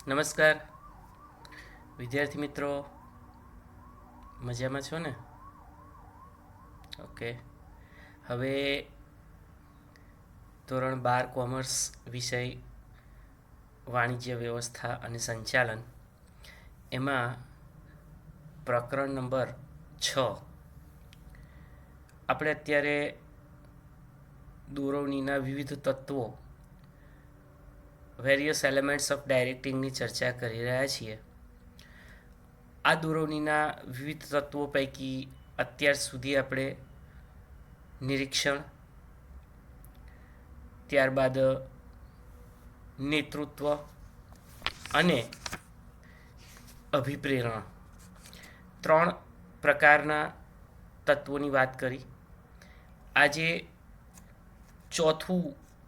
નમસ્કાર વિદ્યાર્થી મિત્રો, મજામાં છો ને? ઓકે. હવે ધોરણ 12 કોમર્સ વિષય વાણિજ્ય વ્યવસ્થા અને સંચાલન, એમાં પ્રકરણ નંબર 6 આપણે અત્યારે દોરવણીના વિવિધ તત્વો, વેરિયસ એલિમેન્ટ્સ ઓફ ડાયરેક્ટિંગની ચર્ચા કરી રહ્યા છીએ. આ દોરવણીના વિવિધ તત્વો પૈકી અત્યાર સુધી આપણે નિરીક્ષણ, ત્યારબાદ નેતૃત્વ અને અભિપ્રેરણ 3 પ્રકારના તત્વોની વાત કરી. આજે ચોથું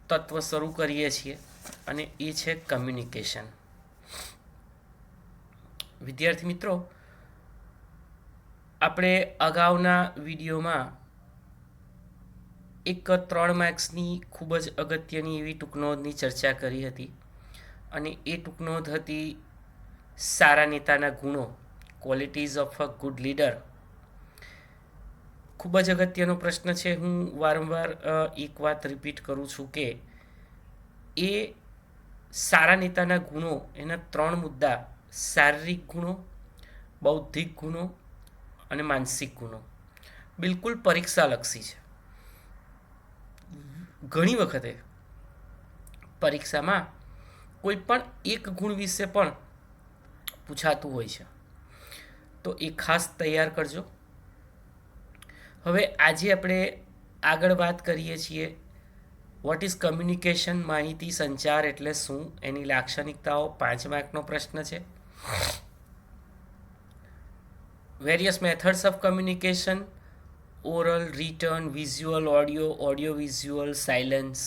તત્વ શરૂ કરીએ છીએ અને એ છે કમ્યુનિકેશન. વિદ્યાર્થી મિત્રો, આપણે અગાઉના વિડીયોમાં એક 3 માર્ક્સની ખૂબ જ અગત્યની એવી ટૂંકનોંધની ચર્ચા કરી હતી અને એ ટૂંકનોંધ હતી સારા નેતાના ગુણો, qualities of a good leader. ખૂબ જ અગત્યનો પ્રશ્ન છે. હું વારંવાર એક વાત રિપીટ કરું છું કે એ સારા નેતાના ગુણો, એના 3 મુદ્દા: શારીરિક ગુણો, બૌદ્ધિક ગુણો અને માનસિક ગુણો, બિલકુલ પરીક્ષાલક્ષી છે. ઘણી વખતે પરીક્ષામાં કોઈ પણ એક ગુણ વિશે પણ પૂછાતું હોય છે, તો એ ખાસ તૈયાર કરજો. હવે આજે આપણે આગળ વાત કરીએ છીએ વોટ ઇઝ કમ્યુનિકેશન, માહિતી સંચાર એટલે શું, એની લાક્ષણિકતાઓ. 5 માર્કનો પ્રશ્ન છે. Various methods of communication: oral, return, visual, audio, audio visual, silence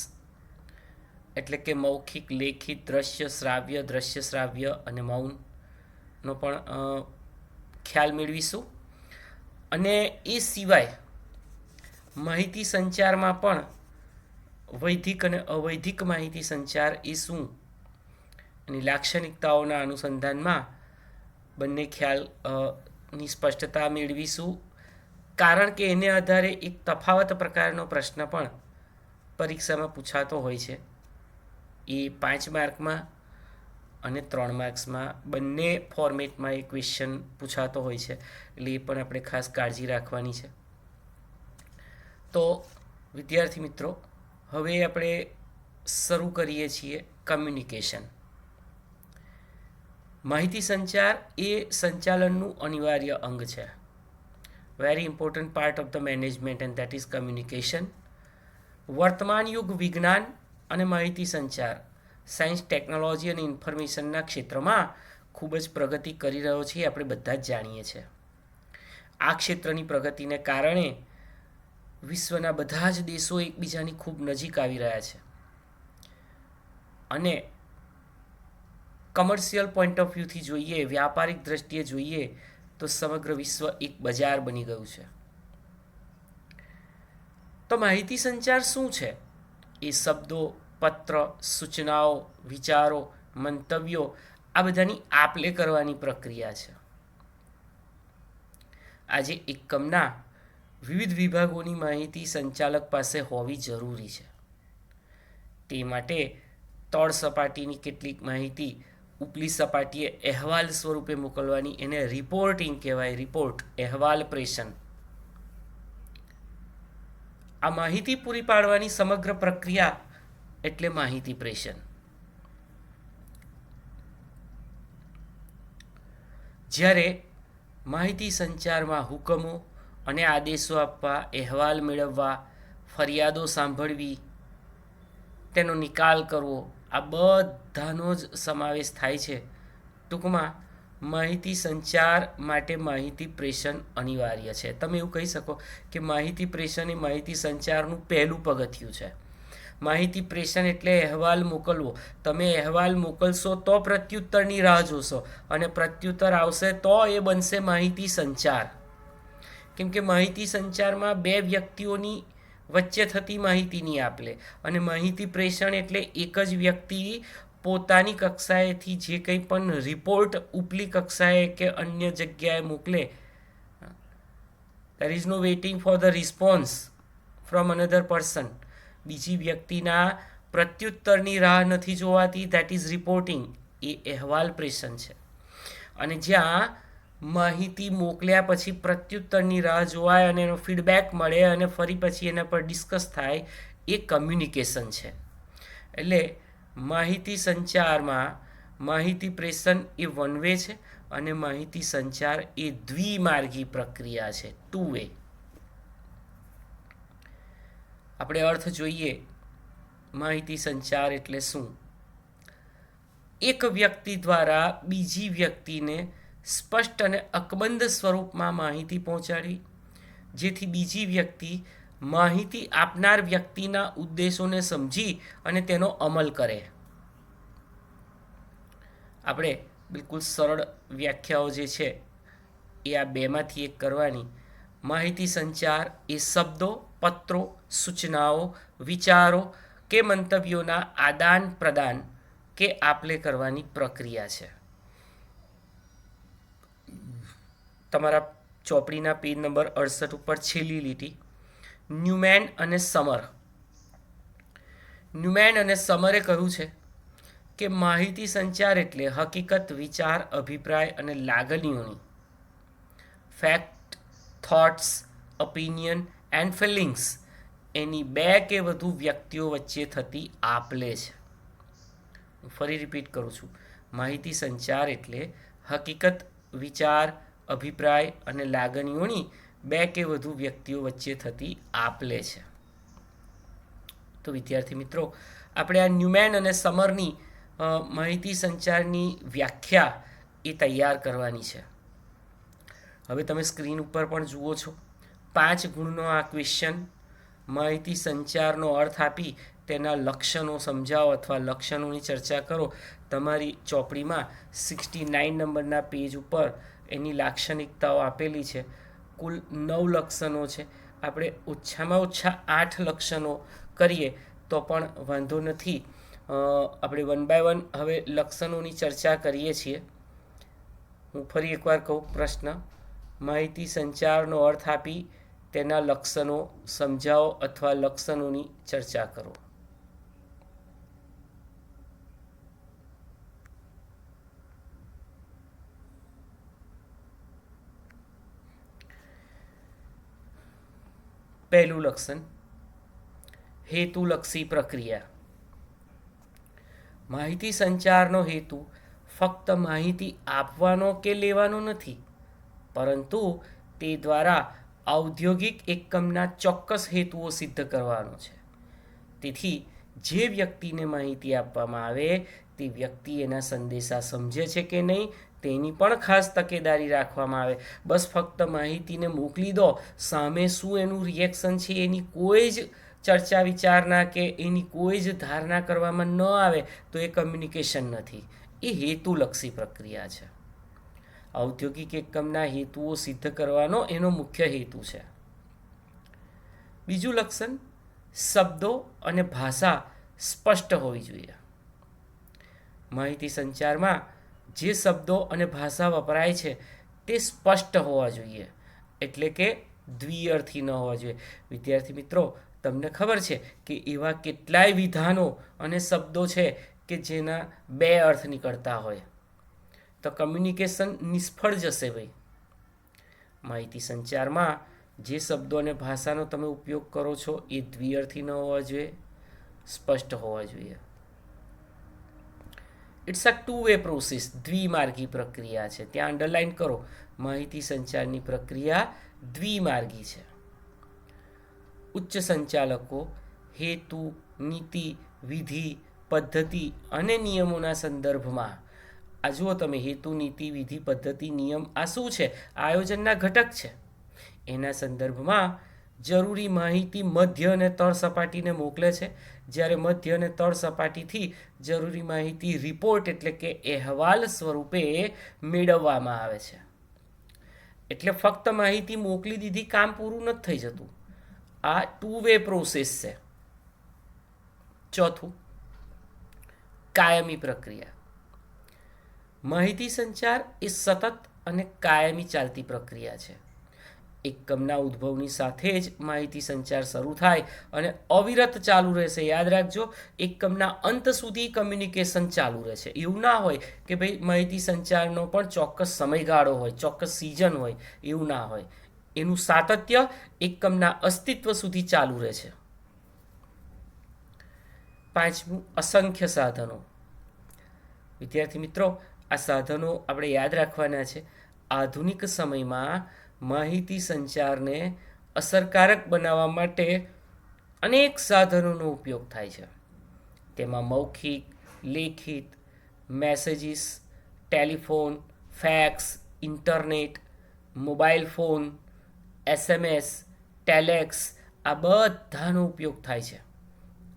એટલે કે મૌખિક, લેખિત, દ્રશ્ય શ્રાવ્ય અને મૌનનો પણ ખ્યાલ મેળવીશું. અને એ સિવાય માહિતી સંચારમાં પણ વૈધિક અને અવૈધિક માહિતી સંચાર એ શું, એની લાક્ષણિકતાઓના અનુસંધાનમાં બંને ખ્યાલની સ્પષ્ટતા મેળવીશું. કારણ કે એને આધારે એક તફાવત પ્રકારનો પ્રશ્ન પણ પરીક્ષામાં પૂછાતો હોય છે. એ 5 માર્કમાં અને 3 માર્ક્સમાં બંને ફોર્મેટમાં એ ક્વેશ્ચન પૂછાતો હોય છે, એટલે એ પણ આપણે ખાસ કાળજી રાખવાની છે. તો વિદ્યાર્થી મિત્રો, હવે આપણે શરૂ કરીએ છીએ કમ્યુનિકેશન. માહિતી સંચાર એ સંચાલનનું અનિવાર્ય અંગ છે. Very important part of the management and that is communication. વર્તમાન યુગ વિજ્ઞાન અને માહિતી સંચાર, સાયન્સ, ટેકનોલોજી અને ઇન્ફોર્મેશનના ક્ષેત્રમાં ખૂબ જ પ્રગતિ કરી રહ્યો છે, આપણે બધા જ જાણીએ છીએ. આ ક્ષેત્રની પ્રગતિને કારણે વિશ્વના બધા જ દેશો એકબીજાની ખૂબ નજીક આવી રહ્યા છે અને કમર્શિયલ પોઈન્ટ ઓફ વ્યૂથી જોઈએ, વ્યાપારિક દ્રષ્ટિએ જોઈએ તો સમગ્ર વિશ્વ એક બજાર બની ગયું છે. તો માહિતી સંચાર શું છે? એ શબ્દો, પત્ર, સૂચનાઓ, વિચારો, મંતવ્યો આ બધાની આપ-લે કરવાની પ્રક્રિયા છે. આજે એકમના વિવિધ વિભાગોની માહિતી સંચાલક પાસે હોવી જરૂરી છે. તે માટે તળ સપાટીની કેટલીક માહિતી ઉપલી સપાટીએ અહેવાલ સ્વરૂપે મોકલવાની, એને રિપોર્ટિંગ કહેવાય. રિપોર્ટ, અહેવાલ પ્રેષણ. આ માહિતી પૂરી પાડવાની સમગ્ર પ્રક્રિયા એટલે માહિતી પ્રેષણ. જ્યારે માહિતી સંચારમાં હુકમો અને આદેશો આપવા, અહેવાલ મેળવવા, ફરિયાદો સાંભળવી, તેનો નિકાલ કરવો, આ બધાનો જ સમાવેશ થાય છે. ટૂંકમાં માહિતી સંચાર માટે માહિતી પ્રેષણ અનિવાર્ય છે. તમે એવું કહી શકો કે માહિતી પ્રેષણ એ માહિતી સંચારનું પહેલું પગથિયું છે. માહિતી પ્રેષણ એટલે અહેવાલ મોકલવો. તમે અહેવાલ મોકલશો તો પ્રત્યુત્તરની રાહ જોશો અને પ્રત્યુત્તર આવશે તો એ બનશે માહિતી સંચાર. કેમ કે માહિતી સંચારમાં 2 વ્યક્તિઓની વચ્ચે થતી માહિતીની આપ-લે, અને માહિતી પ્રેષણ એટલે એક જ વ્યક્તિ પોતાની કક્ષાએથી જે કંઈ પણ રિપોર્ટ ઉપલી કક્ષાએ કે અન્ય જગ્યાએ મોકલે, there is no waiting for the response from another person. બીજી વ્યક્તિના પ્રત્યુત્તરની રાહ નથી જોવાતી. That is reporting. એ અહેવાલ પ્રેષણ છે. અને જ્યાં માહિતી મોકલ્યા પછી પ્રત્યુત્તરની રાહ જોવાય અને એનો ફીડબેક મળે અને ફરી પછી એના પર ડિસ્કસ થાય, એ કમ્યુનિકેશન છે. એટલે માહિતી સંચારમાં માહિતી પ્રેષણ એ વન વે છે અને માહિતી સંચાર એ દ્વિમાર્ગી પ્રક્રિયા છે, ટુ વે. આપણે અર્થ જોઈએ. માહિતી સંચાર એટલે શું? એક વ્યક્તિ દ્વારા બીજી વ્યક્તિને સ્પષ્ટ અને અકબંધ સ્વરૂપમાં માહિતી પહોંચાડવી, જેથી બીજી વ્યક્તિ માહિતી આપનાર વ્યક્તિના ઉદ્દેશોને સમજી અને તેનો અમલ કરે. આપણે બિલકુલ સરળ વ્યાખ્યાઓ જે છે એ આ બેમાંથી એક કરવાની. માહિતી સંચાર એ શબ્દો, પત્રો, સૂચનાઓ, વિચારો કે મંતવ્યોના આદાન પ્રદાન કે આપલે કરવાની પ્રક્રિયા છે. તમારા ચોપડીના પેજ નંબર 68 ઉપર છેલ્લી લીટી, ન્યુમેન અને સમર. ન્યુમેન અને સમરે કહ્યું છે કે માહિતી સંચાર એટલે હકીકત, વિચાર, અભિપ્રાય અને લાગણીઓની, fact, thoughts, opinion and feelings, એની બે કે વધુ વ્યક્તિઓ વચ્ચે થતી આપલે છે. હું ફરી રિપીટ કરું છું. માહિતી સંચાર એટલે હકીકત, વિચાર, અભિપ્રાય અને લાગણીઓની બે કે વધુ વ્યક્તિઓ વચ્ચે થતી આપલે છે. તો વિદ્યાર્થી મિત્રો, આપણે આ ન્યુમેન અને સમરની માહિતી સંચારની વ્યાખ્યા એ તૈયાર કરવાની છે. હવે તમે સ્ક્રીન ઉપર પણ જુઓ છો 5 ગુણનો આ ક્વેશ્ચન. માહિતી સંચારનો અર્થ આપી તેના લક્ષણો સમજાવો અથવા લક્ષણોની ચર્ચા કરો. તમારી ચોપડીમાં 69 નંબરના પેજ ઉપર એની લાક્ષણિકતાઓ આપેલી છે. કુલ 9 લક્ષણો છે. આપણે ઓછામાં ઓછા 8 લક્ષણો કરીએ તો પણ વાંધો નથી. આપણે 1 બાય 1 હવે લક્ષણોની ચર્ચા કરીએ છીએ. હું ફરી એકવાર કહું પ્રશ્ન. માહિતી સંચારનો અર્થ આપી તેના લક્ષણો સમજાવો અથવા લક્ષણોની ચર્ચા કરો. પહેલું લક્ષણ, હેતુલક્ષી પ્રક્રિયા. માહિતી સંચારનો હેતુ ફક્ત માહિતી આપવાનો કે લેવાનો નથી, પરંતુ તે દ્વારા ઔદ્યોગિક એકમના ચોક્કસ હેતુઓ સિદ્ધ કરવાનો છે. તેથી જે વ્યક્તિને માહિતી આપવામાં આવે તે વ્યક્તિ એના સંદેશા સમજે છે કે નહીં તેની પણ ખાસ તકેદારી રાખવામાં આવે. બસ ફક્ત માહિતીને મોકલી દો, સામે શું એનું રિએક્શન છે એની કોઈ જ ચર્ચા વિચારણા કે એની કોઈ જ ધારણા કરવામાં ન આવે તો એ કમ્યુનિકેશન નથી, એ હેતુલક્ષી પ્રક્રિયા છે. ઔદ્યોગિક એકમના હેતુઓ સિદ્ધ કરવાનો એનો મુખ્ય હેતુ છે. બીજું લક્ષણ, શબ્દો અને ભાષા સ્પષ્ટ હોવી જોઈએ. માહિતી સંચારમાં જે શબ્દો અને ભાષા વપરાય છે તે સ્પષ્ટ હોવા જોઈએ, એટલે કે દ્વિઅર્થી ન હોવા જોઈએ. વિદ્યાર્થી મિત્રો, તમને ખબર છે કે એવા કેટલાય વિધાનો અને શબ્દો છે કે જેના 2 અર્થ નીકળતા હોય, તો કમ્યુનિકેશન નિષ્ફળ જશે ભાઈ. માહિતી સંચારમાં જે શબ્દો અને ભાષાનો તમે ઉપયોગ કરો છો એ દ્વિઅર્થી ન હોવા જોઈએ, સ્પષ્ટ હોવા જોઈએ. It's a two way process, દ્વિમાર્ગી પ્રક્રિયા છે. ત્યાં અંડરલાઇન કરો, માહિતી સંચારની પ્રક્રિયા દ્વિમાર્ગી છે. ઉચ્ચ સંચાલકો હેતુ, નીતિ, વિધિ, પદ્ધતિ અને નિયમોના સંદર્ભમાં, આ જુઓ તમે, હેતુ, નીતિ, વિધિ, પદ્ધતિ, નિયમ, આ શું છે? આયોજનના ઘટક છે. એના સંદર્ભમાં જરૂરી માહિતી મધ્ય અને તળ સપાટીને મોકલે છે, જ્યારે મધ્ય અને તળ સપાટીથી જરૂરી માહિતી રિપોર્ટ એટલે કે અહેવાલ સ્વરૂપે મેળવવામાં આવે છે. એટલે ફક્ત માહિતી મોકલી દીધી કામ પૂરું નથી થઈ જતું. આ ટુ વે પ્રોસેસ છે. ચોથું, કાયમી પ્રક્રિયા. માહિતી સંચાર એ સતત અને કાયમી ચાલતી પ્રક્રિયા છે. એકમના ઉદ્ભવની સાથે જ માહિતી સંચાર શરૂ થાય અને અવિરત ચાલુ રહેશે. યાદ રાખજો, એકમના અંત સુધી કમ્યુનિકેશન ચાલુ રહેશે. એવું ના હોય કે ભાઈ માહિતી સંચારનો પણ ચોક્કસ સમયગાળો હોય, ચોક્કસ સિઝન હોય, એવું ના હોય. એનું સાતત્ય એકમના અસ્તિત્વ સુધી ચાલુ રહે છે. પાંચમું, અસંખ્ય સાધનો. વિદ્યાર્થી મિત્રો, આ સાધનો આપણે યાદ રાખવાના છે. આધુનિક સમયમાં માહિતી સંચારને અસરકારક બનાવવા માટે અનેક સાધનોનો ઉપયોગ થાય છે. તેમાં મૌખિક, લેખિત, messages, telephone, fax, internet, mobile phone, SMS, ટેલેક્સ, આ બધાનો ઉપયોગ થાય છે.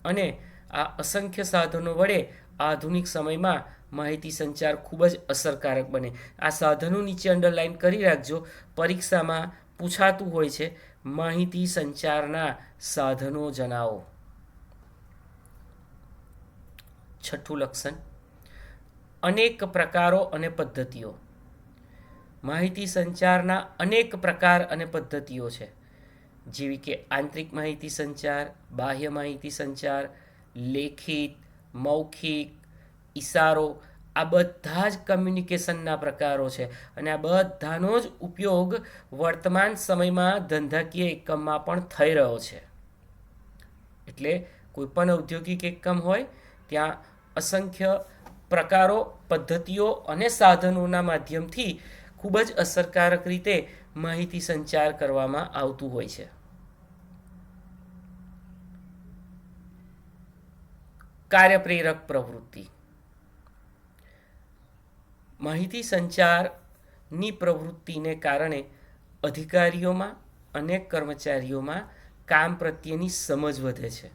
અને આ અસંખ્ય સાધનો વડે આધુનિક સમયમાં માહિતી સંચાર ખૂબ જ અસરકારક બને. આ સાધનો નીચે અંડરલાઈન કરી રાખજો. પરીક્ષામાં પૂછાતું હોય છે, માહિતી સંચારના સાધનો જણાવો. છઠ્ઠું લક્ષણ, અનેક પ્રકારો અને પદ્ધતિઓ. માહિતી સંચારના અનેક પ્રકાર અને પદ્ધતિઓ છે, જેવી કે આંતરિક માહિતી સંચાર, બાહ્ય માહિતી સંચાર, લેખિત, મૌખિક, ઇશારો. આ બધા જ કમ્યુનિકેશનના પ્રકારો છે અને આ બધાનો જ ઉપયોગ વર્તમાન સમયમાં ધંધાકીય એકમમાં પણ થઈ રહ્યો છે. એટલે કોઈ પણ ઔદ્યોગિક એકમ હોય ત્યાં અસંખ્ય પ્રકારો, પદ્ધતિઓ અને સાધનોના માધ્યમથી ખૂબ જ અસરકારક રીતે માહિતી સંચાર કરવામાં આવતું હોય છે. કાર્યપ્રેરક પ્રવૃત્તિ. માહિતી સંચારની પ્રવૃત્તિને કારણે અધિકારીઓમાં અને કર્મચારીઓમાં કામ પ્રત્યેની સમજ વધે છે.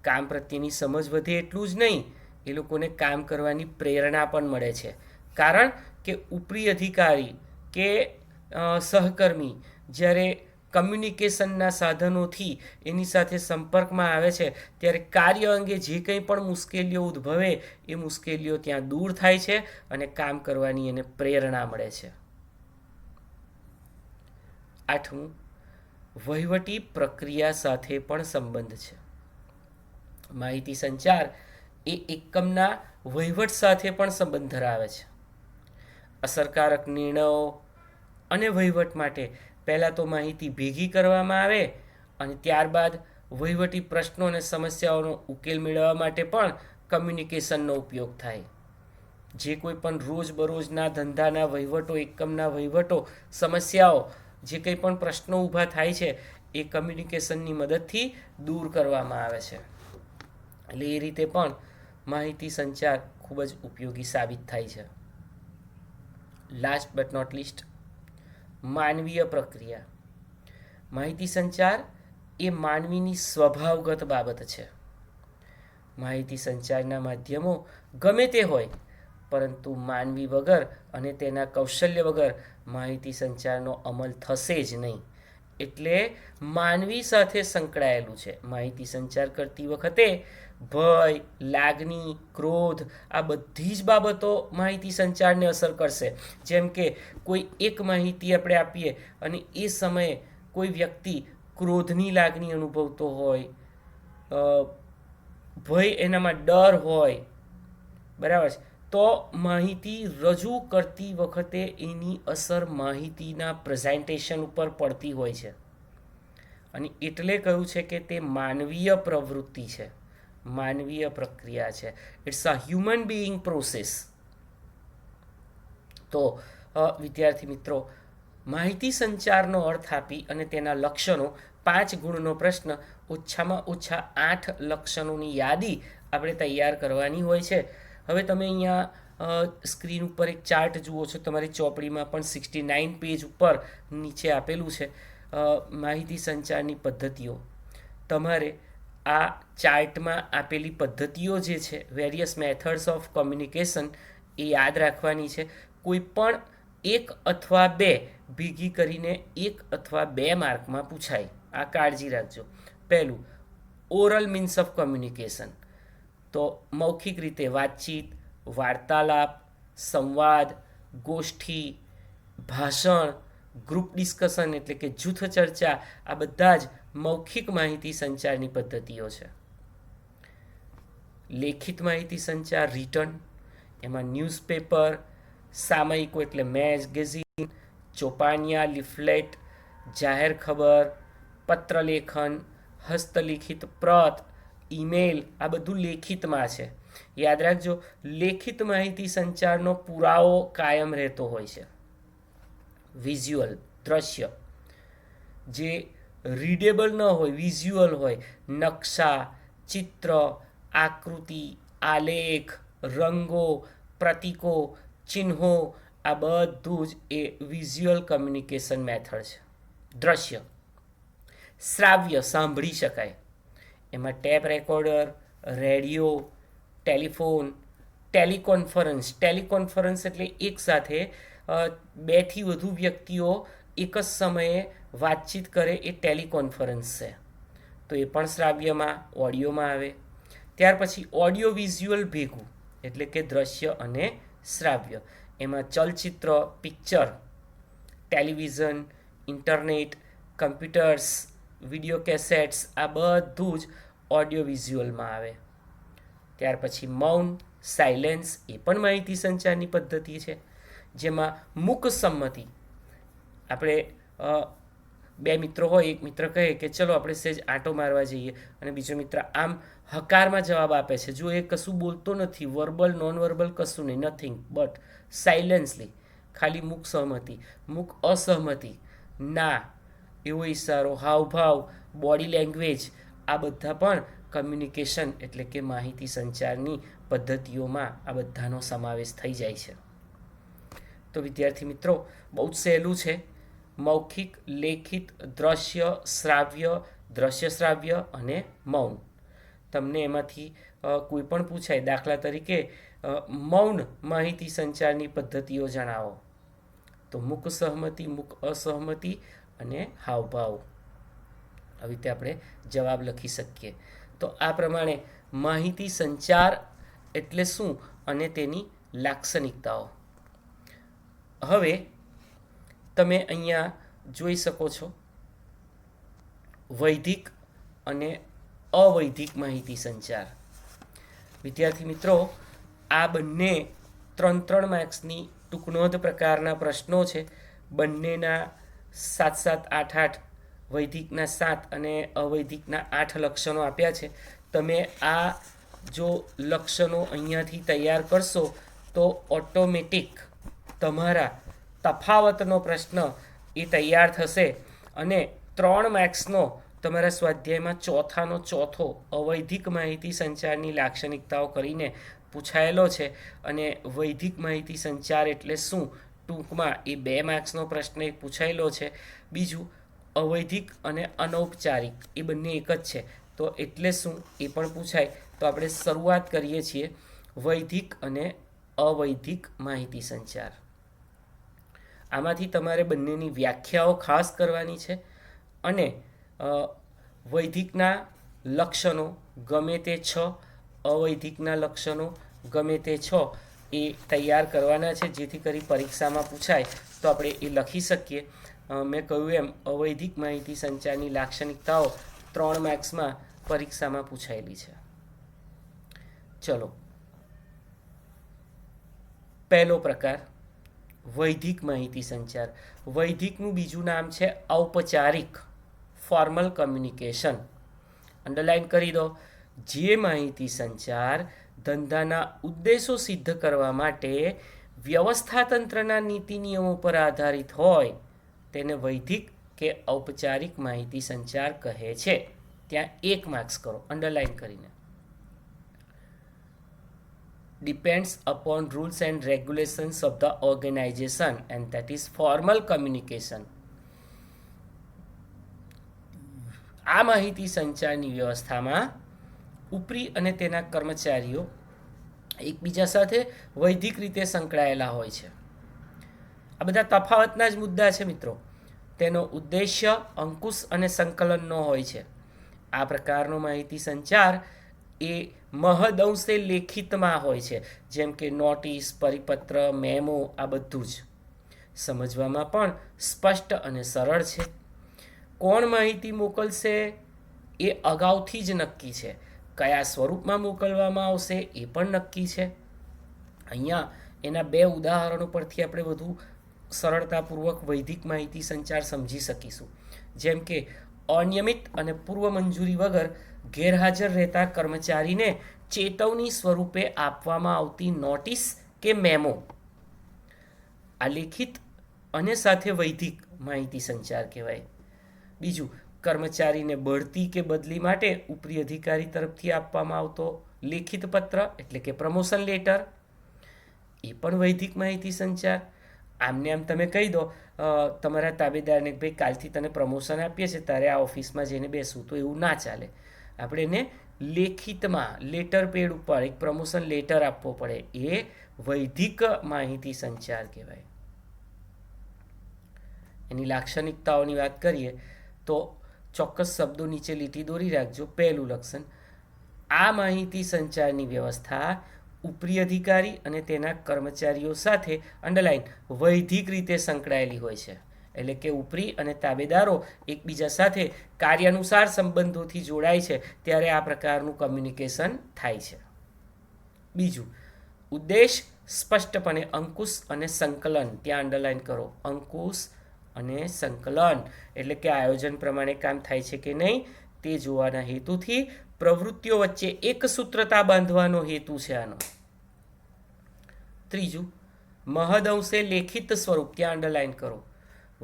કામ પ્રત્યેની સમજ વધે એટલું જ નહીં, એ લોકોને કામ કરવાની પ્રેરણા પણ મળે છે. કારણ કે ઉપરી અધિકારી કે સહકર્મી જ્યારે કમ્યુનિકેશનના સાધનોથી એની સાથે સંપર્કમાં આવે છે ત્યારે કાર્ય અંગે જે કંઈ પણ મુશ્કેલીઓ ઉદ્ભવે એ મુશ્કેલીઓ ત્યાં દૂર થાય છે અને કામ કરવાની એને પ્રેરણા મળે છે. આઠમું, વહીવટી પ્રક્રિયા સાથે પણ સંબંધ છે. માહિતી સંચાર એ એકમના વહીવટ સાથે પણ સંબંધ ધરાવે છે. અસરકારક નિર્ણયો અને વહીવટ માટે પહેલાં તો માહિતી ભેગી કરવામાં આવે અને ત્યારબાદ વહીવટી પ્રશ્નો અને સમસ્યાઓનો ઉકેલ મેળવવા માટે પણ કમ્યુનિકેશનનો ઉપયોગ થાય. જે કોઈ પણ રોજબરોજના ધંધાના વહીવટો, એકમના વહીવટો, સમસ્યાઓ, જે કંઈ પણ પ્રશ્નો ઊભા થાય છે એ કમ્યુનિકેશનની મદદથી દૂર કરવામાં આવે છે. એટલે એ રીતે પણ માહિતી સંચાર ખૂબ જ ઉપયોગી સાબિત થાય છે. લાસ્ટ બટ નોટ લીસ્ટ, માનવીય પ્રક્રિયા. માહિતી સંચાર એ માનવીની સ્વભાવગત બાબત છે. માહિતી સંચારના માધ્યમો ગમે તે હોય, પરંતુ માનવી વગર અને તેના કૌશલ્ય વગર માહિતી સંચારનો અમલ થશે જ નહીં. એટલે માનવી સાથે સંકળાયેલું છે. માહિતી સંચાર કરતી વખતે ભય, લાગણી, ક્રોધ, આ બધી જ બાબતો માહિતી સંચારને અસર કરશે. જેમ કે કોઈ એક માહિતી આપણે આપીએ અને એ સમયે કોઈ વ્યક્તિ ક્રોધની લાગણી અનુભવતો હોય, ભય, એનામાં ડર હોય, બરાબર છે, તો માહિતી રજૂ કરતી વખતે એની અસર માહિતીના પ્રેઝન્ટેશન ઉપર પડતી હોય છે. અને એટલે કહ્યું છે કે તે માનવીય પ્રવૃત્તિ છે, માનવીય પ્રક્રિયા છે. It's a human being process. તો વિદ્યાર્થી મિત્રો, માહિતી સંચારનો અર્થ આપી અને તેના લક્ષણો, 5 ગુણનો પ્રશ્ન, ઓછામાં ઓછા 8 લક્ષણોની યાદી આપણે તૈયાર કરવાની હોય છે. હવે તમે અહીંયા સ્ક્રીન ઉપર એક ચાર્ટ જુઓ છો, તમારી ચોપડીમાં પણ 69 પેજ ઉપર નીચે આપેલું છે માહિતી સંચારની પદ્ધતિઓ. તમારે આ ચાર્ટમાં આપેલી પદ્ધતિઓ જે છે, વેરિયસ મેથડ્સ ઓફ કમ્યુનિકેશન, એ યાદ રાખવાની છે. કોઈ પણ 1 અથવા 2 ભેગી કરીને 1 અથવા 2 માર્કમાં પૂછાય. આ કાળજી રાખજો. પહેલું, ઓરલ મીન્સ ઓફ કમ્યુનિકેશન. તો મૌખિક રીતે વાતચીત, વાર્તાલાપ, સંવાદ, ગોષ્ઠી, ભાષણ, ગ્રુપ ડિસ્કશન એટલે કે જૂથ ચર્ચા, આ બધા જ મૌખિક માહિતી સંચારની પદ્ધતિઓ છે. લેખિત માહિતી સંચાર રિટર્ન, એમાં ન્યૂઝપેપર, સામયિકો એટલે મેગેઝિન, ચોપાનિયા, લિફલેટ, જાહેર ખબર, પત્રલેખન, હસ્તલિખિત પ્રત, ઈમેલ, આ બધું લેખિતમાં છે. યાદ રાખજો, લેખિત માહિતી સંચારનો પુરાવો કાયમ રહેતો હોય છે. વિઝ્યુઅલ દ્રશ્ય, જે રીડેબલ ન હોય, વિઝ્યુઅલ હોય, નકશા, ચિત્ર, આકૃતિ, આલેખ, રંગો, પ્રતીકો, ચિહ્નો, આ બધું જ એ વિઝ્યુઅલ કમ્યુનિકેશન મેથડ છે. દ્રશ્ય, શ્રાવ્ય, સાંભળી શકાય, એમાં ટેપ રેકોર્ડર, રેડિયો, ટેલિફોન, ટેલિકોન્ફરન્સ એટલે એક સાથે બેથી વધુ વ્યક્તિઓ એક જ સમયે વાતચીત કરે એ ટેલિકોન્ફરન્સ છે. તો એ પણ શ્રાવ્યમાં, ઓડિયોમાં આવે. ત્યાર પછી ઓડિયો વિઝ્યુઅલ ભેગું એટલે કે દ્રશ્ય અને શ્રાવ્ય, એમાં ચલચિત્ર, picture, television, internet, computers, video cassettes, આ બધું જ ઓડિયો વિઝ્યુઅલમાં આવે. ત્યાર પછી મૌન, સાયલેન્સ, એ પણ માહિતી સંચારની પદ્ધતિ છે, જેમાં મૂક સંમતિ. આપણે બે મિત્રો હોય, એક મિત્ર કહે કે ચલો આપણે સહેજ આંટો મારવા જઈએ, અને બીજો મિત્ર આમ હકારમાં જવાબ આપે છે. જો એ કશું બોલતો નથી, વર્બલ નોન વર્બલ કશું નહીં, નથિંગ બટ સાયલેન્સલી, ખાલી મૂક સહમતિ, મૂક અસહમતિ, ના એવો ઇશારો, હાવભાવ, બોડી લેંગ્વેજ, આ બધા પણ કમ્યુનિકેશન એટલે કે માહિતી સંચારની પદ્ધતિઓમાં આ બધાનો સમાવેશ થઈ જાય છે. તો વિદ્યાર્થી મિત્રો, બહુ જ સહેલું છે. મૌખિક, લેખિત, દ્રશ્ય, શ્રાવ્ય, દ્રશ્ય શ્રાવ્ય અને મૌન. તમને એમાંથી કોઈ પણ પૂછાય, દાખલા તરીકે મૌન માહિતી સંચારની પદ્ધતિઓ જણાવો, તો મૂક સહમતિ, મૂક અસહમતિ અને હાવભાવ, આવી રીતે આપણે જવાબ લખી શકીએ. તો આ પ્રમાણે માહિતી સંચાર એટલે શું અને તેની લાક્ષણિકતાઓ. હવે તમે અહીંયા જોઈ શકો છો વૈધિક અને અવૈધિક માહિતી સંચાર. વિદ્યાર્થી મિત્રો, આ બંને 3 માર્ક્સની ટૂંકનોંધ પ્રકારના પ્રશ્નો છે. બંનેના 7, 8, વૈધિકના 7 અને અવૈધિકના 8 લક્ષણો આપ્યા છે. તમે આ જો લક્ષણો અહીંયાથી તૈયાર કરશો તો ઓટોમેટિક તમારા તફાવતનો પ્રશ્ન એ તૈયાર થશે, અને 3 માર્ક્સનો તમારા સ્વાધ્યાયમાં ચોથો અવૈધિક માહિતી સંચારની લાક્ષણિકતાઓ કરીને પૂછાયેલો છે. અને વૈધિક માહિતી સંચાર એટલે શું, ટૂંકમાં એ 2 માર્ક્સનો પ્રશ્ન એક પૂછાયેલો છે. બીજું અવૈધિક અને અનૌપચારિક, એ બંને એક જ છે, તો એટલે શું એ પણ પૂછાય. તો આપણે શરૂઆત કરીએ છીએ વૈધિક અને અવૈધિક માહિતી સંચાર. આમાંથી તમારે બંનેની વ્યાખ્યાઓ ખાસ કરવાની છે, અને વૈધિકના લક્ષણો ગમે તે 6, અવૈધિકના લક્ષણો ગમે તે 6 એ તૈયાર કરવાના છે, જેથી કરી પરીક્ષામાં પૂછાય તો આપણે એ લખી શકીએ. મેં કહ્યું એમ અવૈધિક માહિતી સંચારની લાક્ષણિકતાઓ 3 માર્ક્સમાં પરીક્ષામાં પૂછાયેલી છે. ચલો, પહેલો પ્રકાર વૈધિક માહિતી સંચાર. વૈધિકનું બીજું નામ છે ઔપચારિક, ફોર્મલ કમ્યુનિકેશન. અંડરલાઇન કરી દો. જે માહિતી સંચાર ધંધાના ઉદ્દેશો સિદ્ધ કરવા માટે વ્યવસ્થાતંત્રના નીતિ નિયમો પર આધારિત હોય તેને વૈધિક કે ઔપચારિક માહિતી સંચાર કહે છે. ત્યાં 1 માર્ક્સ કરો અંડરલાઇન કરીને. depends upon rules and regulations of the organization, and that is formal communication. આ માહિતી સંચારની વ્યવસ્થામાં ઉપરી અને તેના કર્મચારીઓ એકબીજા સાથે વૈધિક રીતે સંકળાયેલા હોય છે. આ બધા તફાવતના જ મુદ્દા છે મિત્રો. તેનો ઉદ્દેશ્ય અંકુશ અને સંકલનનો હોય છે. આ પ્રકારનો માહિતી સંચાર એ મહદઅંશે લેખિતમાં હોય છે, જેમ કે નોટિસ, પરિપત્ર, મેમો, આ બધું જ સમજવામાં પણ સ્પષ્ટ અને સરળ છે. કોણ માહિતી મોકલશે એ અગાઉથી જ નક્કી છે. કયા સ્વરૂપમાં મોકલવામાં આવશે એ પણ નક્કી છે. અહીંયા એના 2 ઉદાહરણો પરથી આપણે વધુ સરળતાપૂર્વક વૈધિક માહિતી સંચાર સમજી શકીશું. જેમ કે અનિયમિત અને પૂર્વ મંજૂરી વગર ગેરહાજર રહેતા કર્મચારીને ચેતવણી સ્વરૂપે આપવામાં આવતી નોટિસ કે મેમો. આ લેખિત અને સાથે વૈધિક માહિતી સંચાર કહેવાય. બીજું, કર્મચારીને બઢતી કે બદલી માટે ઉપરી અધિકારી તરફથી આપવામાં આવતો લેખિત પત્ર એટલે કે પ્રમોશન લેટર, એ પણ વૈધિક માહિતી સંચાર. આમને આમ તમે કહી દો તમારા તાબેદારને, ભાઈ કાલથી તને પ્રમોશન આપીએ છીએ, તારે આ ઓફિસમાં જઈને બેસવું, તો એવું ના ચાલે. આપણે એને લેખિતમાં લેટર પેડ ઉપર એક પ્રમોશન લેટર આપવો પડે. એ વૈધિક માહિતી સંચાર કહેવાય. એની લાક્ષણિકતાઓની વાત કરીએ તો ચોક્કસ શબ્દો નીચે લીટી દોરી રાખજો. પહેલું લક્ષણ, આ માહિતી સંચારની વ્યવસ્થા ઉપરી અધિકારી અને તેના કર્મચારીઓ સાથે અંડરલાઇન વૈધિક રીતે સંકળાયેલી હોય છે. એટલે કે ઉપરી અને તાબેદારો એકબીજા સાથે કાર્યાનુસાર સંબંધોથી જોડાય છે ત્યારે આ પ્રકારનું કમ્યુનિકેશન થાય છે. બીજું, ઉદ્દેશ સ્પષ્ટપણે અંકુશ અને સંકલન. ત્યાં અંડરલાઇન કરો, અંકુશ અને સંકલન એટલે કે આયોજન પ્રમાણે કામ થાય છે કે નહીં તે જોવાના હેતુથી પ્રવૃત્તિઓ વચ્ચે એક સૂત્રતા બાંધવાનો હેતુ છે આનો. ત્રીજું, મહદઅંશે લેખિત સ્વરૂપ. ત્યાં અંડરલાઇન કરો.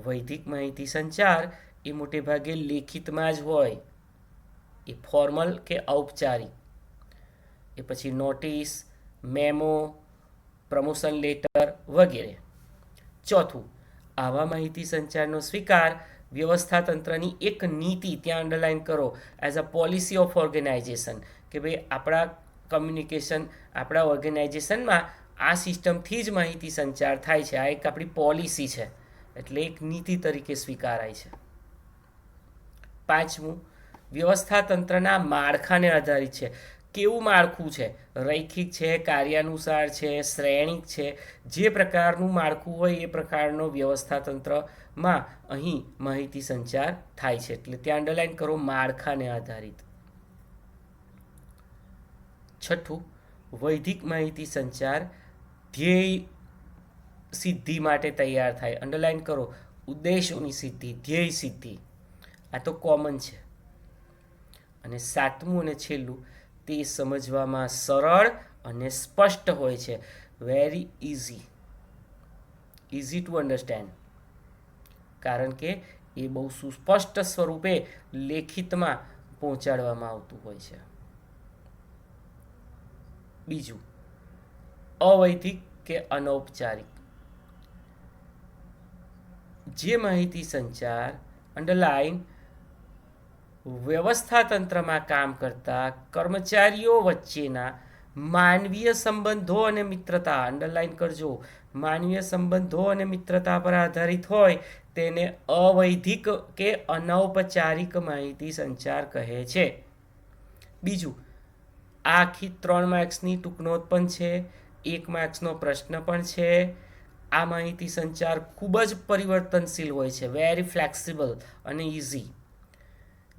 વૈધિક માહિતી સંચાર એ મોટે ભાગે લેખિતમાં જ હોય, એ ફોર્મલ કે ઔપચારિક. એ પછી નોટિસ, મેમો, પ્રમોશન લેટર વગેરે. ચોથું, આવા માહિતી સંચારનો સ્વીકાર વ્યવસ્થા તંત્રની એક નીતિ. ત્યાં અંડરલાઇન કરો, as a policy of organisation, કે ભાઈ આપણા કમ્યુનિકેશન, આપણા ઓર્ગેનાઇઝેશનમાં આ સિસ્ટમથી જ માહિતી સંચાર થાય છે. આ એક આપણી પોલિસી છે, એટલે એક નીતિ તરીકે સ્વીકારાય છે. પાંચમું, વ્યવસ્થા તંત્રના માળખાને આધારિત છે. કેવું માળખું છે? રૈખિક છે, કાર્યાનુસાર છે, શ્રેણિક છે. જે પ્રકારનું માળખું હોય એ પ્રકારનો વ્યવસ્થા તંત્રમાં અહીં માહિતી સંચાર થાય છે. એટલે ત્યાં અંડરલાઇન કરો, માળખાને આધારિત. છઠ્ઠું, વૈધિક માહિતી સંચાર ધ્યેય સિદ્ધિ માટે તૈયાર થાય. અંડરલાઇન કરો, ઉદ્દેશોની સિદ્ધિ, ધ્યેય સિદ્ધિ. આ તો કોમન છે. અને સાતમું અને છેલ્લું, તે સમજવામાં સરળ અને સ્પષ્ટ હોય છે. Very easy to understand. કારણ કે એ બહુ સુસ્પષ્ટ સ્વરૂપે લેખિતમાં પહોંચાડવામાં આવતું હોય છે. બીજું, અવૈધિક કે અનૌપચારિક. જે માહિતી સંચાર અંડરલાઇન વ્યવસ્થા તંત્રમાં કામ કરતા કર્મચારીઓ વચ્ચેના માનવીય સંબંધો અને મિત્રતા, અંડરલાઇન કરજો, માનવીય સંબંધો અને મિત્રતા પર આધારિત હોય તેને અવૈધિક કે અનૌપચારિક માહિતી સંચાર કહે છે. બીજું, આ આખી 3 માર્ક્સની ટૂંકનોટ પણ છે, 1 માર્ક્સનો પ્રશ્ન પણ છે. આ માહિતી સંચાર ખૂબ જ પરિવર્તનશીલ હોય છે, વેરી ફ્લેક્સિબલ અને ઇઝી,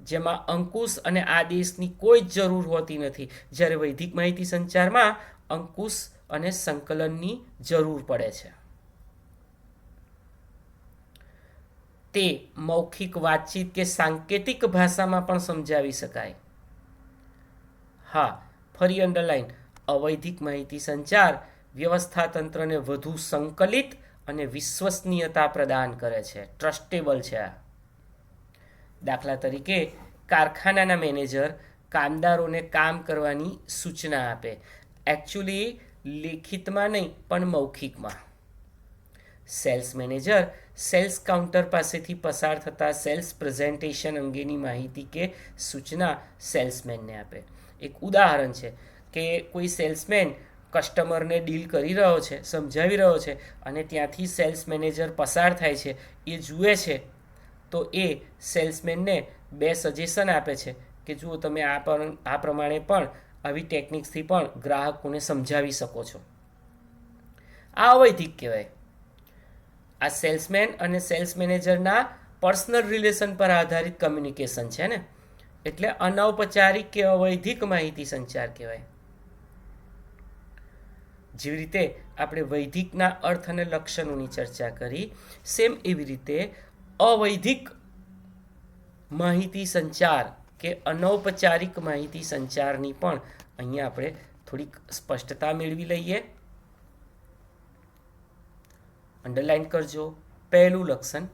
જેમાં અંકુશ અને આદેશની કોઈ જ જરૂર હોતી નથી. જ્યારે વૈધિક માહિતી સંચારમાં અંકુશ અને સંકલનની જરૂર પડે છે. તે મૌખિક વાતચીત કે સાંકેતિક ભાષામાં પણ સમજાવી શકાય. હા, ફરી અંડરલાઇન, અવૈધિક માહિતી સંચાર વ્યવસ્થા તંત્રને વધુ સંકલિત અને વિશ્વસનીયતા પ્રદાન કરે છે, ટ્રસ્ટેબલ છે. દાખલા તરીકે, કારખાનાના મેનેજર કામદારોને કામ કરવાની સૂચના આપે, એકચ્યુઅલી લેખિતમાં નહીં પણ મૌખિકમાં. સેલ્સ મેનેજર સેલ્સ કાઉન્ટર પાસેથી પસાર થતા સેલ્સ પ્રેઝન્ટેશન અંગેની માહિતી કે સૂચના સેલ્સમેનને આપે. એક ઉદાહરણ છે કે કોઈ સેલ્સમેન કસ્ટમરને ડીલ કરી રહ્યો છે, સમજાવી રહ્યો છે, અને ત્યાંથી સેલ્સ મેનેજર પસાર થાય છે. એ જુએ છે તો એ સેલ્સમેનને 2 સજેશન આપે છે કે જુઓ, તમે આ પ્રમાણે પણ આવી ટેકનિક્સથી પણ ગ્રાહકોને સમજાવી શકો છો. આ અવૈધિક કહેવાય. આ સેલ્સમેન અને સેલ્સ મેનેજરના પર્સનલ રિલેશન પર આધારિત કમ્યુનિકેશન છે ને, એટલે અનૌપચારિક કે અવૈધિક માહિતી સંચાર કહેવાય. જેવી રીતે આપણે વૈધિકના અર્થ અને લક્ષણોની ચર્ચા કરી, સેમ એવી રીતે અવૈધિક માહિતી સંચાર કે અનૌપચારિક માહિતી સંચારની પણ અહીંયા આપણે થોડીક સ્પષ્ટતા મેળવી લઈએ. અંડરલાઈન કરજો. પહેલું લક્ષણ,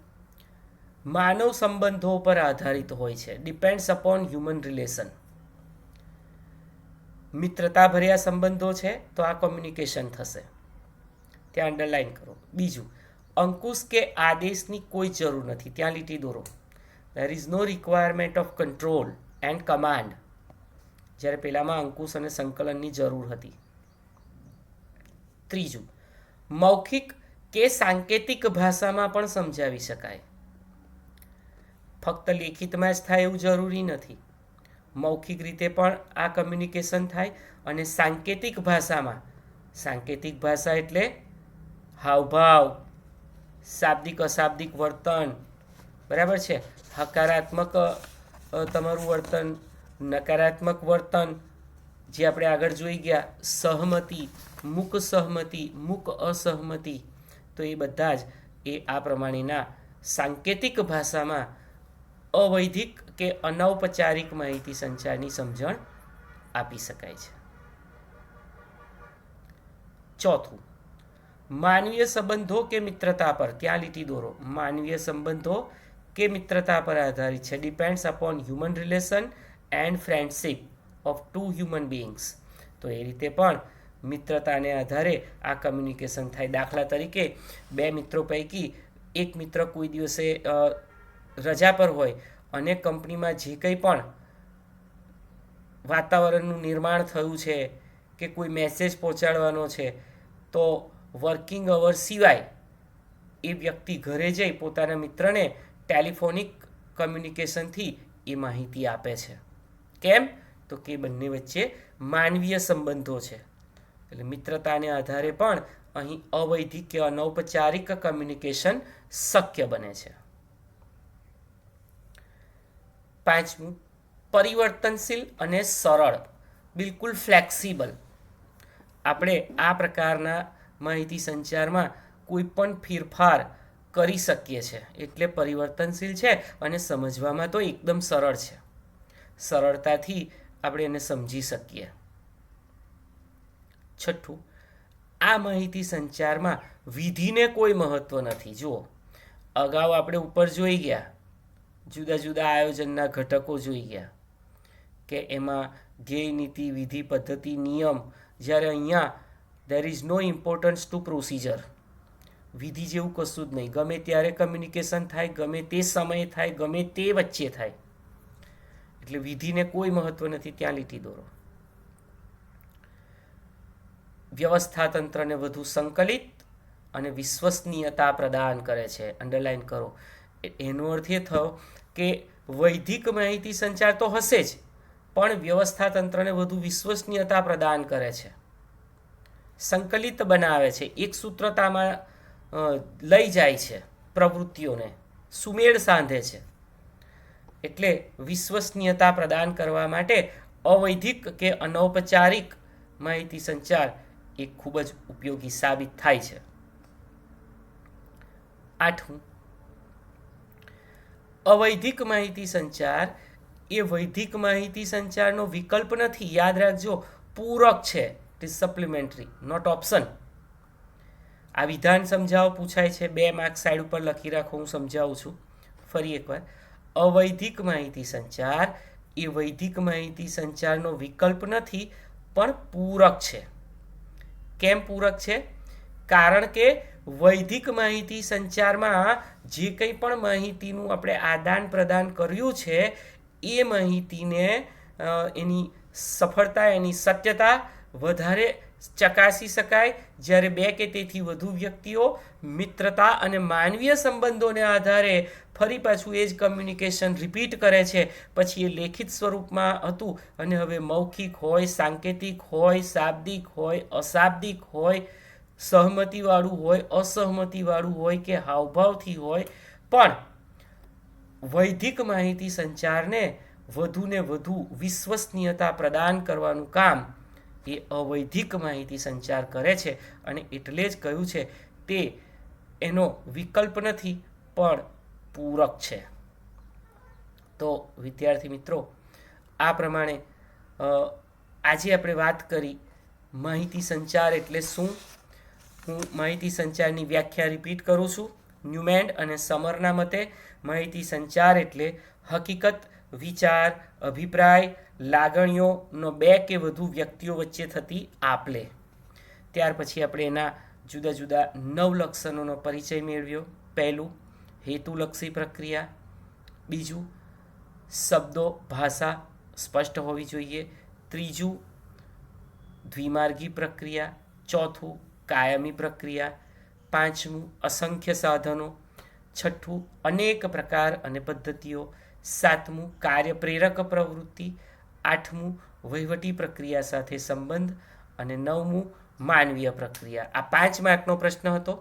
માનવ સંબંધો પર આધારિત હોય છે. Depends upon human relation. મિત્રતાભર્યા સંબંધો છે તો આ કોમ્યુનિકેશન થશે, ત્યાં અંડરલાઈન કરો. બીજું, અંકુશ કે આદેશની કોઈ જરૂર નથી, ત્યાં લીટી દોરો. There is no requirement of control and command, જ્યારે પેલામાં અંકુશ અને સંકલનની જરૂર હતી. ત્રીજું, મૌખિક કે સાંકેતિક ભાષામાં પણ સમજાવી શકાય. ફક્ત લેખિતમાં જ થાય એવું જરૂરી નથી. મૌખિક રીતે પણ આ કમ્યુનિકેશન થાય અને સાંકેતિક ભાષામાં, સાંકેતિક ભાષા એટલે હાવભાવ, શાબ્દિક અશાબ્દિક વર્તન, બરાબર છે, હકારાત્મક તમારું વર્તન, નકારાત્મક વર્તન, જે આપણે આગળ જોઈ ગયા, સહમતિ, મૂક સહમતિ, મૂક અસહમતિ, તો એ બધા જ એ આ પ્રમાણેના સાંકેતિક ભાષામાં અવૈધિક કે અનૌપચારિક માહિતી સંચારની સમજણ આપી શકાય છે. ચોથું, માનવીય સંબંધો કે મિત્રતા પર, ત્યાં લીટી દોરો. માનવીય સંબંધો કે મિત્રતા પર આધારિત છે. Depends upon human relation and friendship of two human beings. તો એ રીતે પણ મિત્રતાને આધારે આ કમ્યુનિકેશન થાય. દાખલા તરીકે બે મિત્રો પૈકી એક મિત્ર કોઈ દિવસે રજા પર હોય અને કંપનીમાં જે કંઈ પણ વાતાવરણનું નિર્માણ થયું છે કે કોઈ મેસેજ પહોંચાડવાનો છે, તો વર્કિંગ અવર સિવાય એ વ્યક્તિ ઘરે જઈ પોતાના મિત્રને ટેલિફોનિક કમ્યુનિકેશનથી એ માહિતી આપે છે. કેમ? તો કે બંને વચ્ચે માનવીય સંબંધો છે, એટલે મિત્રતાને આધારે પણ અહીં અવૈધિક કે અનૌપચારિક કમ્યુનિકેશન શક્ય બને છે. પાંચમું, પરિવર્તનશીલ અને સરળ, બિલકુલ ફ્લેક્સિબલ. આપણે આ પ્રકારના માહિતી સંચારમાં કોઈ પણ ફેરફાર કરી શકીએ છીએ, એટલે પરિવર્તનશીલ છે અને સમજવામાં તો એકદમ સરળ છે. સરળતાથી આપણે એને સમજી શકીએ. છઠ્ઠું, આ માહિતી સંચારમાં વિધિને કોઈ મહત્વ નથી. જુઓ, અગાઉ આપણે ઉપર જોઈ ગયા, જુદા જુદા આયોજનના ઘટકો જોઈ ગયા કે એમાં ધ્યેય, નીતિ, વિધિ, પદ્ધતિ, નિયમ, જ્યારે અહીંયા there is no importance to procedure. વિધિ જેવું કશું જ નહીં. ગમે ત્યારે કમ્યુનિકેશન થાય, ગમે તે સમયે થાય, ગમે તે વચ્ચે થાય, એટલે વિધિને કોઈ મહત્વ નથી, ત્યાં લીટી દોરો. વ્યવસ્થા તંત્રને વધુ સંકલિત અને વિશ્વસનીયતા પ્રદાન કરે છે. અંડરલાઈન કરો. એનો અર્થ એ થયો કે વૈધિક માહિતી સંચાર તો હશે જ, પણ વ્યવસ્થા તંત્રને વધુ વિશ્વસનીયતા પ્રદાન કરે છે, સંકલિત બનાવે છે, એક સૂત્રતામાં લઈ જાય છે, પ્રવૃત્તિઓને સુમેળ સાંધે છે. એટલે વિશ્વસનીયતા પ્રદાન કરવા માટે અવૈધિક કે અનૌપચારિક માહિતી સંચાર એ ખૂબ જ ઉપયોગી સાબિત થાય છે. આઠમું, અવૈધિક માહિતી સંચાર એ વૈધિક માહિતી સંચારનો વિકલ્પ નથી. યાદ રાખજો, પૂરક છે. It is supplementary, not option. આ વિધાન સમજાવો પૂછાય છે, 2 માર્ક સાઈડ ઉપર લખી રાખો, હું સમજાવું છું ફરી એકવાર. અવૈધિક માહિતી સંચાર એ વૈધિક માહિતી સંચારનો વિકલ્પ નથી, પણ પૂરક છે. કેમ પૂરક છે? કારણ કે વૈધિક માહિતી સંચારમાં જે કંઈ પણ માહિતીનું આપણે આદાન પ્રદાન કર્યું છે, એ માહિતીને એની સફળતા, એની સત્યતા વધારે ચકાસી શકાય જ્યારે બે કે તેથી વધુ વ્યક્તિઓ મિત્રતા અને માનવીય સંબંધોને આધારે ફરી પાછું એ જ કમ્યુનિકેશન રિપીટ કરે છે. પછી એ લેખિત સ્વરૂપમાં હતું અને હવે મૌખિક હોય, સાંકેતિક હોય, શાબ્દિક હોય, અશાબ્દિક હોય, સહમતિવાળું હોય, અસહમતિવાળું હોય કે હાવભાવથી હોય, પણ વૈધિક માહિતી સંચારને વધુને વધુ વિશ્વસનીયતા પ્રદાન કરવાનું કામ એ અવૈધિક માહિતી સંચાર કરે છે. અને એટલે જ કહ્યું છે તે એનો વિકલ્પ નથી પણ પૂરક છે. તો વિદ્યાર્થી મિત્રો, આ પ્રમાણે આજે આપણે વાત કરી માહિતી સંચાર એટલે શું. હું માહિતી સંચારની વ્યાખ્યા રિપીટ કરું છું. ન્યુમેન્ડ અને સમરના મતે માહિતી સંચાર એટલે હકીકત, વિચાર, અભિપ્રાય, લાગણીઓનો બે કે વધુ વ્યક્તિઓ વચ્ચે થતી આપ-લે. ત્યાર પછી આપણે એના જુદા જુદા 9 લક્ષણોનો પરિચય મેળવ્યો. પહેલું, હેતુલક્ષી પ્રક્રિયા. બીજું, શબ્દો, ભાષા સ્પષ્ટ હોવી જોઈએ. ત્રીજું, દ્વિમાર્ગી પ્રક્રિયા. ચોથું, કાયમી પ્રક્રિયા. પાંચમું, અસંખ્ય સાધનો. છઠ્ઠું, અનેક પ્રકાર અને પદ્ધતિઓ. સાતમું, કાર્યપ્રેરક પ્રવૃત્તિ. આઠમું, વહીવટી પ્રક્રિયા સાથે સંબંધ. અને નવમું, માનવીય પ્રક્રિયા. આ 5 માર્કનો પ્રશ્ન હતો.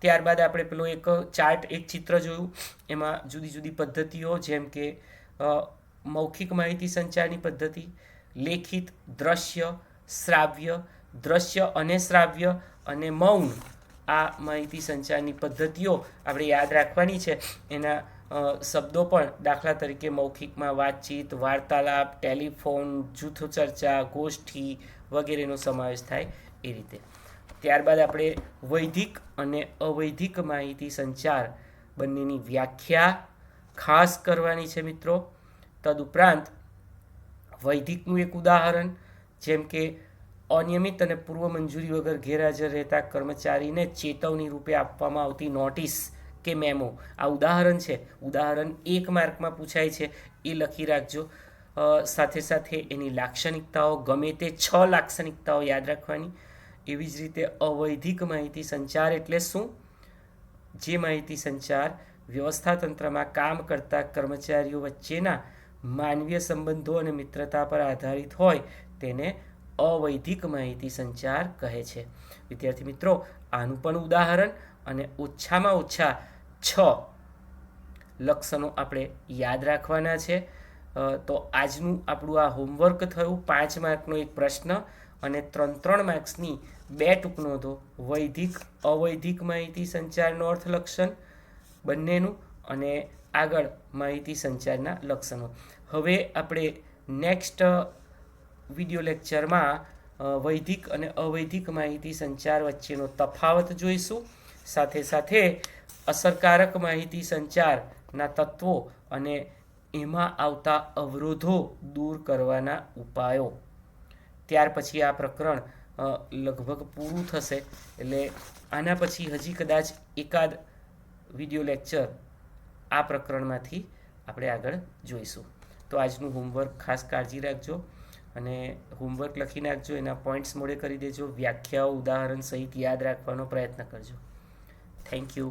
ત્યારબાદ આપણે પેલો એક ચાર્ટ, એક ચિત્ર જોયું. એમાં જુદી જુદી પદ્ધતિઓ, જેમ કે મૌખિક માહિતી સંચારની પદ્ધતિ, લેખિત, દ્રશ્ય, શ્રાવ્ય, દ્રશ્ય અને શ્રાવ્ય અને મૌન, આ માહિતી સંચારની પદ્ધતિઓ આપણે યાદ રાખવાની છે. એના શબ્દો પણ, દાખલા તરીકે મૌખિકમાં વાતચીત, વાર્તાલાપ, ટેલિફોન, જૂથ ચર્ચા, ગોષ્ઠી વગેરેનો સમાવેશ થાય એ રીતે. ત્યારબાદ આપણે વૈધિક અને અવૈધિક માહિતી સંચાર બંનેની વ્યાખ્યા ખાસ કરવાની છે મિત્રો. તદુપરાંત વૈધિકનું એક ઉદાહરણ, જેમ કે અનિયમિત અને પૂર્વ મંજૂરી વગર ગેરહાજર રહેતા કર્મચારીને ચેતવણી રૂપે આપવામાં આવતી નોટિસ કે મેમો, આ ઉદાહરણ છે. ઉદાહરણ 1 માર્કમાં પૂછાય છે, એ લખી રાખજો. સાથે સાથે એની લાક્ષણિકતાઓ, ગમે તે 6 લાક્ષણિકતાઓ યાદ રાખવાની. એવી જ રીતે અવૈધિક માહિતી સંચાર એટલે શું? જે માહિતી સંચાર વ્યવસ્થા તંત્રમાં કામ કરતા કર્મચારીઓ વચ્ચેના માનવીય સંબંધો અને મિત્રતા પર આધારિત હોય તેને અવૈધિક માહિતી સંચાર કહે છે. વિદ્યાર્થી મિત્રો, આનું પણ ઉદાહરણ અને ઓછામાં ઓછા 6 લક્ષણો આપણે યાદ રાખવાના છે. તો આજનું આપણું આ હોમવર્ક થયું. 5 માર્કનો એક પ્રશ્ન અને 3 માર્ક્સની 2 ટૂંક નોંધો. વૈધિક, અવૈધિક માહિતી સંચારનો અર્થલક્ષણ બંનેનું, અને આગળ માહિતી સંચારના લક્ષણો. હવે આપણે નેક્સ્ટ વિડીયો લેક્ચરમાં વૈધિક અને અવૈધિક માહિતી સંચાર વચ્ચેનો તફાવત જોઈશું. સાથે સાથે અસરકારક માહિતી સંચારના તત્વો અને એમાં આવતા અવરોધો દૂર કરવાના ઉપાયો. ત્યાર પછી આ પ્રકરણ લગભગ પૂરું થશે. એટલે આના પછી હજી કદાચ એકાદ વિડીયો લેક્ચર આ પ્રકરણમાંથી આપણે આગળ જોઈશું. તો આજનું હોમવર્ક ખાસ કાળજી રાખજો અને હોમવર્ક લખી નાખજો. એના પોઈન્ટ્સ મોડે કરી દેજો. વ્યાખ્યાઓ, ઉદાહરણ સહિત યાદ રાખવાનો પ્રયત્ન કરજો. Thank you.